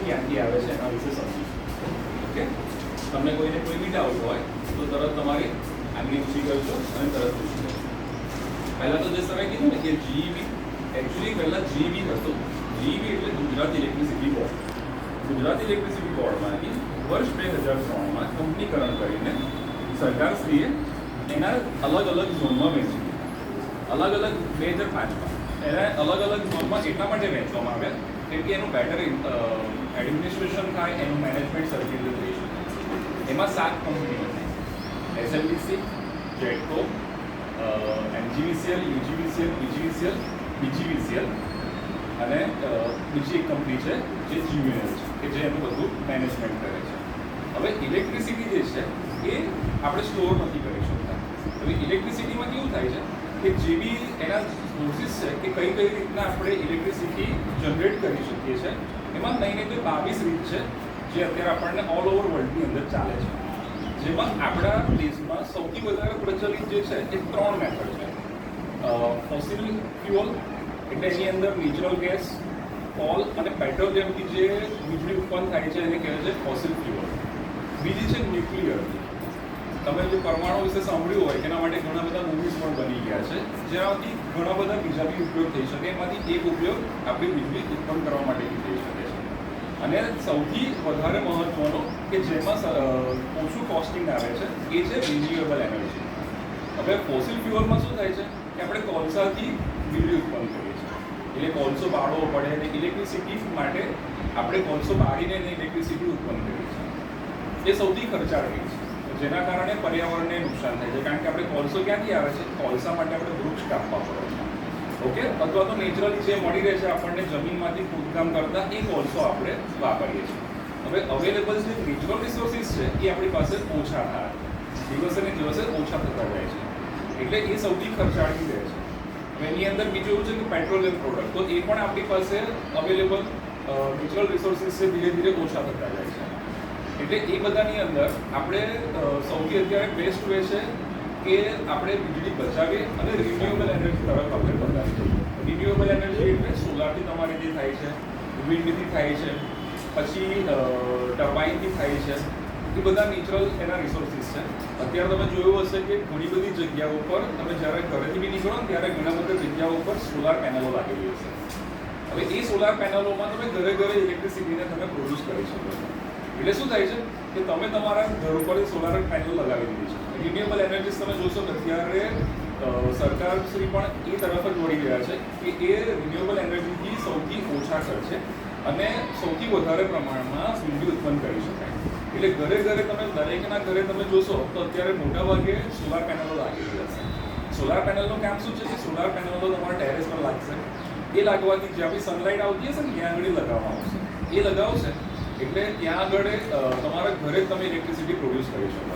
ક્યાંથી આવે છે એના વિશે સમજીશું. ઓકે, તમને કોઈને કોઈ બી ડાઉટ હોય તો તરત તમારે આગળ પૂછી કરજો અને તરત પૂછી કરજો. પહેલાં તો જે તમે કીધું ને કે જીઈબી, એકચ્યુઅલી પહેલાં જીઈબી હતું. જીઈબી એટલે Gujarat electricity board. Gujarat electricity બોર્ડમાંથી વર્ષ 2003માં કંપનીકરણ કરીને સરકારશ્રીએ એના અલગ અલગ ઝોનમાં વહેંચી દીધા. અલગ અલગ 2005માં એને અલગ અલગ ઝોનમાં એટલા માટે વહેંચવામાં આવ્યા કેમ કે એનું બેટર એડમિનિસ્ટ્રેશન થાય, એનું મેનેજમેન્ટ સરખી રીતે થઈ શકે. એમાં 7 કંપનીઓ હતી: એસએલડીસી, જેટકો, એમજીવીસીએલ, યુજીવીસીએલ, પીજીવીસીએલ, બીજીવીસીએલ અને બીજી એક કંપની છે જે જીવીએનએલ છે કે જે એનું બધું મેનેજમેન્ટ કરે છે. હવે ઇલેક્ટ્રિસિટી જે છે એ આપણે સ્ટોર નથી કરી શકતા. હવે ઇલેક્ટ્રિસિટીમાં કેવું થાય છે કે જે બી એના સોર્સિસ છે કે કઈ રીતના આપણે ઇલેક્ટ્રિસિટી જનરેટ કરી શકીએ છીએ, એમાં નહીં તો 22 રીત છે જે અત્યારે આપણને ઓલ ઓવર વર્લ્ડની અંદર ચાલે છે. જેમાં આપણા દેશમાં સૌથી વધારે પ્રચલિત જે છે એ 3 મેથડ છે. ફોસિલ ફ્યુઅલ એટલે એની અંદર નેચરલ ગેસ, કોલ અને પેટ્રોલિયમથી જે વીજળી ઉત્પન્ન થાય છે એને કહેવાય છે ફોસિલ ફ્યુઅલ. બીજી છે ન્યુક્લિયર. તમે જે પરમાણુ વિશે સાંભળ્યું હોય એના માટે ઘણા બધા મૂવીઝ પણ બની ગયા છે, જેનાથી ઘણા બધા બીજા બી ઉપયોગ થઈ શકે. એમાંથી એક ઉપયોગ આપણી વીજળી ઉત્પન્ન કરવા માટે થઈ શકે છે. અને સૌથી વધારે મહત્વનો કે જેમાં ઓછું કોસ્ટિંગ આવે છે એ છે રિન્યુએબલ એનર્જી. હવે ફોસિલ ફ્યુઅલમાં શું થાય છે કે આપણે કોલસાથી વીજળી ઉત્પન્ન કરીએ છીએ. એટલે કોલસો બાળવો પડે અને ઇલેક્ટ્રિસિટી માટે આપણે કોલસો બાળીને ઇલેક્ટ્રિસિટી ઉત્પન્ન કરીએ છીએ. એ સૌથી ખર્ચાળ રીત છે, જેના કારણે પર્યાવરણને નુકસાન થાય છે. કારણ કે આપણે કોલસો ક્યાંથી આવે છે? કોલસા માટે આપણે વૃક્ષ કાપવા પડે છે. ઓકે, અથવા તો નેચરલી જે મળી રહે છે આપણને જમીનમાંથી ખોદકામ કરતા એ કોલસો આપણે વાપરીએ છીએ. હવે અવેલેબલ જે નેચરલ રિસોર્સિસ છે એ આપણી પાસે ઓછા થાય, દિવસે ને દિવસે ઓછા થતા જાય છે. એટલે એ સૌથી ખર્ચાળી રહે છે. હવે એની અંદર બીજું એવું છે કે પેટ્રોલિયમ પ્રોડક્ટ, તો એ પણ આપણી પાસે અવેલેબલ નેચરલ રિસોર્સિસ છે ધીરે ધીરે ઓછા થતા જાય છે. એટલે એ બધાની અંદર આપણે સૌથી અત્યારે બેસ્ટ વે છે કે આપણે વીજળી બચાવીએ અને રિન્યુએબલ એનર્જી તરફ આપણે વધારીએ. રિન્યુએબલ એનર્જી એટલે સોલારથી તમારે જે થાય છે, વિન્ડથી થાય છે, પછી ટર્બાઇનથી થાય છે, એ બધા નેચરલ એના રિસોર્સિસ છે. અત્યારે તમે જોયું હશે કે ઘણી બધી જગ્યાઓ પર તમે જ્યારે ઘરેથી બી નીકળો ને ત્યારે ઘણા બધા જગ્યાઓ ઉપર સોલાર પેનલો લાગેલી હશે. હવે એ સોલાર પેનલોમાં તમે ઘરે ઘરે ઇલેક્ટ્રિસિટીને તમે પ્રોડ્યુસ કરી શકો છો. એટલે શું થાય છે કે તમે તમારા ઘર ઉપર સોલાર પેનલ લગાવી દીધી છે. રિન્યુએબલ એનર્જીસ તમે જોશો કે અત્યારે સરકારશ્રી પણ એ તરફ જ વળી રહ્યા છે કે એ રિન્યુએબલ એનર્જીથી સૌથી ઓછા ખર્ચે અને સૌથી વધારે પ્રમાણમાં વીજળી ઉત્પન્ન કરી શકાય. એટલે ઘરે ઘરે તમે દરેકના ઘરે તમે જોશો તો અત્યારે મોટાભાગે સોલાર પેનલો લાગેલી હશે. સોલાર પેનલનું કામ શું છે કે સોલાર પેનલો તમારા ટેરેસ પર લાગશે. એ લાગવાથી જ્યાં બી સનલાઇટ આવતી હશે ને ત્યાં આગળ લગાવવામાં આવશે. એ લગાવશે એટલે ત્યાં આગળ તમારા ઘરે તમે ઇલેક્ટ્રિસિટી પ્રોડ્યુસ કરી શકો.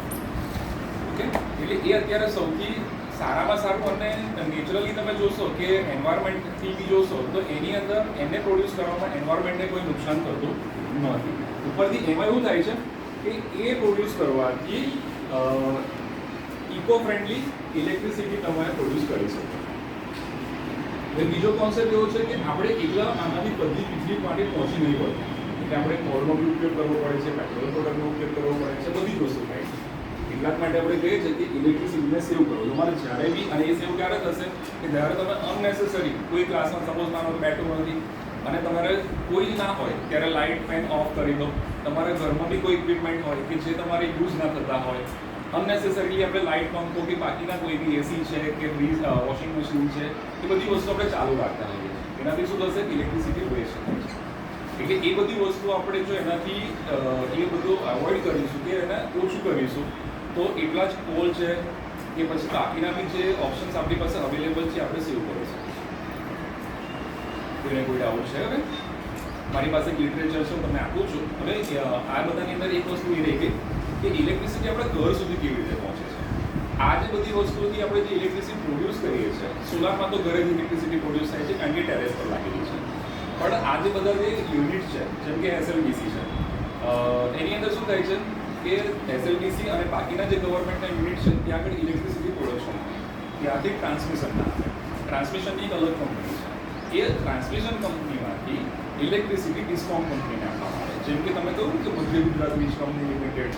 ઓકે, એટલે એ અત્યારે સૌથી સારામાં સારું. અને નેચરલી તમે જોશો કે એન્વાયરમેન્ટથી બી જોશો તો એની અંદર એને પ્રોડ્યુસ કરવામાં એન્વાયરમેન્ટને કોઈ નુકસાન થતું નથી. ઉપરથી એમાં એવું થાય છે કે એ પ્રોડ્યુસ કરવાથી ઇકો ફ્રેન્ડલી ઇલેક્ટ્રિસિટી તમારે પ્રોડ્યુસ કરી શકો. એટલે બીજો કોન્સેપ્ટ એવો છે કે આપણે એકલા આનાથી બધી વીજળી માટે પહોંચી નહીં પડતી. એટલે આપણે કોલનો બી ઉપયોગ કરવો પડે છે, પેટ્રોલ પ્રોડક્ટનો ઉપયોગ કરવો પડે છે, બધી જ વસ્તુ થાય છે. એટલા માટે આપણે કહીએ છીએ કે ઇલેક્ટ્રિસિટીને સેવ કરો. તમારે જ્યારે બી, અને એ સેવ ક્યારે થશે કે જ્યારે તમે અનનેસેસરી કોઈ ક્લાસમાં સપોઝ માનો બેઠું નથી અને તમારે કોઈ ના હોય ત્યારે લાઇટ ફેન ઓફ કરી દો. તમારા ઘરમાં બી કોઈ ઇક્વિપમેન્ટ હોય કે જે તમારે યુઝ ના થતા હોય, અનનેસેસરીલી આપણે લાઇટ પંખો કે બાકીના કોઈ બી એસી છે કે ફ્રીજ, વોશિંગ મશીન છે, એ બધી વસ્તુ આપણે ચાલુ રાખતા હોઈએ છીએ. એનાથી શું થશે? ઇલેક્ટ્રિસિટી વેસ્ટ થાય છે. એટલે એ બધી વસ્તુ આપણે જો એનાથી એ બધું અવોઇડ કરીશું કે એને ઓછું કરીશું તો એટલા જ કોલ છે કે પછી બાકીના બી જે ઓપ્શન્સ આપણી પાસે અવેલેબલ છે આપણે સેવ કરી શકીશું. એને કોઈ ડાઉટ છે? હવે મારી પાસે લિટરેચર છે, હું તમને આપું છું. હવે આ બધાની અંદર એક વસ્તુ એ રહી ગઈ કે ઇલેક્ટ્રિસિટી આપણે ઘર સુધી કેવી રીતે પહોંચે છે. આ જે બધી વસ્તુઓથી આપણે જે ઇલેક્ટ્રિસિટી પ્રોડ્યુસ કરીએ છીએ, સોલારમાં તો ઘરે જ ઇલેક્ટ્રિસિટી પ્રોડ્યુસ થાય છે કારણ કે ટેરેસ પર લાગેલી છે. પણ આ જે બધા જે યુનિટ છે જેમ કે એસએલડીસી છે, એની અંદર શું થાય છે કે એસએલડીસી અને બાકીના જે ગવર્મેન્ટના યુનિટ છે ત્યાં આગળ ઇલેક્ટ્રિસિટી પ્રોડક્શન ત્યાંથી ટ્રાન્સમિશન ના આવે. ટ્રાન્સમિશનની એક અલગ કંપની છે. એ ટ્રાન્સમિશન કંપનીમાંથી ઇલેક્ટ્રિસિટી ડિસ્કોમ કંપનીને આપવામાં આવે. જેમ કે તમે કહ્યું કે મધ્ય ગુજરાત વીજ કંપની લિમિટેડ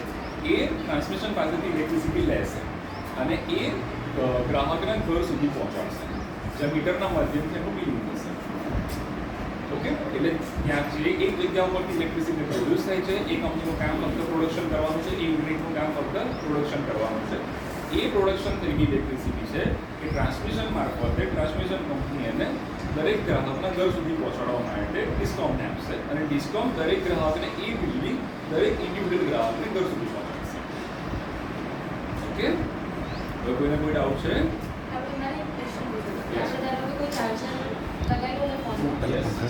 એ ટ્રાન્સમિશન પાસેથી ઇલેક્ટ્રિસિટી લેશે અને એ ગ્રાહકના ઘર સુધી પહોંચાડશે, જ્યાં મીટરના માધ્યમથી એનું બિલ થશે. ઓકે, એટલે ત્યાં જે એક જગ્યા ઉપરથી ઇલેક્ટ્રિસિટી પ્રોડ્યુસ થાય છે, એ કંપનીનું કામ ફક્ત પ્રોડક્શન કરવાનું છે, એ યુનિટનું કામ ફક્ત પ્રોડક્શન કરવાનું છે. એ પ્રોડક્શન થયેલી ઇલેક્ટ્રિસિટી છે એ ટ્રાન્સમિશન મારફતે ટ્રાન્સમિશન કંપની એને દરેક ગ્રાહકના ઘર સુધી પહોંચાડવા માટે ડિસ્કાઉન્ટને આપશે અને ડિસ્કાઉન્ટ દરેક ગ્રાહકને એ બિલની દરેક ઇન્ડિવિડ્યુઅલ ગ્રાહકને ઘર સુધી પહોંચાડશે. ઓકે, હવે કોઈને કોઈ ડાઉટ છે?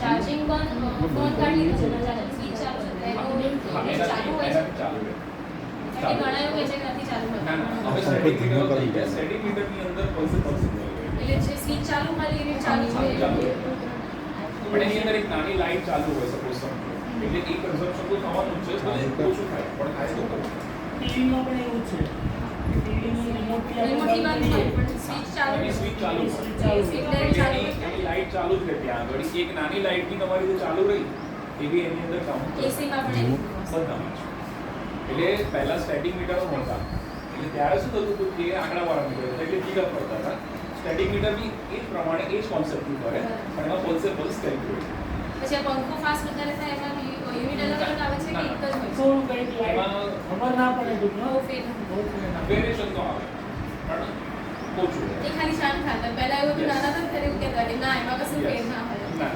ચાર્જિંગ બંધ ફોન કાઢી દીધો સ્વિચ ચાલુ ચાલુ રહે. ઘણા એવું કહે છે કે નથી ચાલુ ના ના, હવે સ્ટેટિક મીટરની અંદર પલ્સ સિગ્નલ એટલે જે સ્વિચ ચાલુ મળી એવી ચાલુ છે પણ એની અંદર એક નાની લાઈટ ચાલુ હોય સપોઝ એટલે એ કન્ઝમ્પશન તો થવાનું જ છે, ભલે ઓછું થાય પણ થાય તો ખરું. ટીવીમાં પણ એવું છે ટીવીની રિમોટથી રિમોટથી બંધ થાય પણ સ્વિચ ચાલુ એની સ્વિચ ચાલુ હોય એટલે એટલે ચાલુ એની લાઈટ ચાલુ જ રહે ત્યાં આગળ. એક નાની લાઈટની તમારી જે ચાલુ રહી એવી એની અંદર કાઉન્ટ એસીમાં પણ એવું બધામાં છે. એટલે પહેલા સ્ટેટિક મીટરો મળતા એટલે ત્યારે શું થતું હતું કે આંકડાવાળા મીટર હતા એટલે ગીગા પડતા હતા. સ્ટેટિક મીટર બી એ જ પ્રમાણે એ જ કોન્સેપ્ટથી ફરે પણ એમાં પલ્સે પલ્સ કેલ્ક્યુલેટ. પછી આ પંખો ફાસ્ટ વધારે થાય એમાં યુનિટ અલગ અલગ આવે છે કે એક જ હોય છે થોડું કંઈક લાઈટ ખબર ના પડે બહુ ટૂંકમાં ફેર નથી. વેરિએશન તો આવે પણ ઓછું એ ખાલી શાંત થતા પહેલા એવું હતું નાના હતા ત્યારે એવું કહેતા કે ના એમાં કશું ફેર ના હોય ના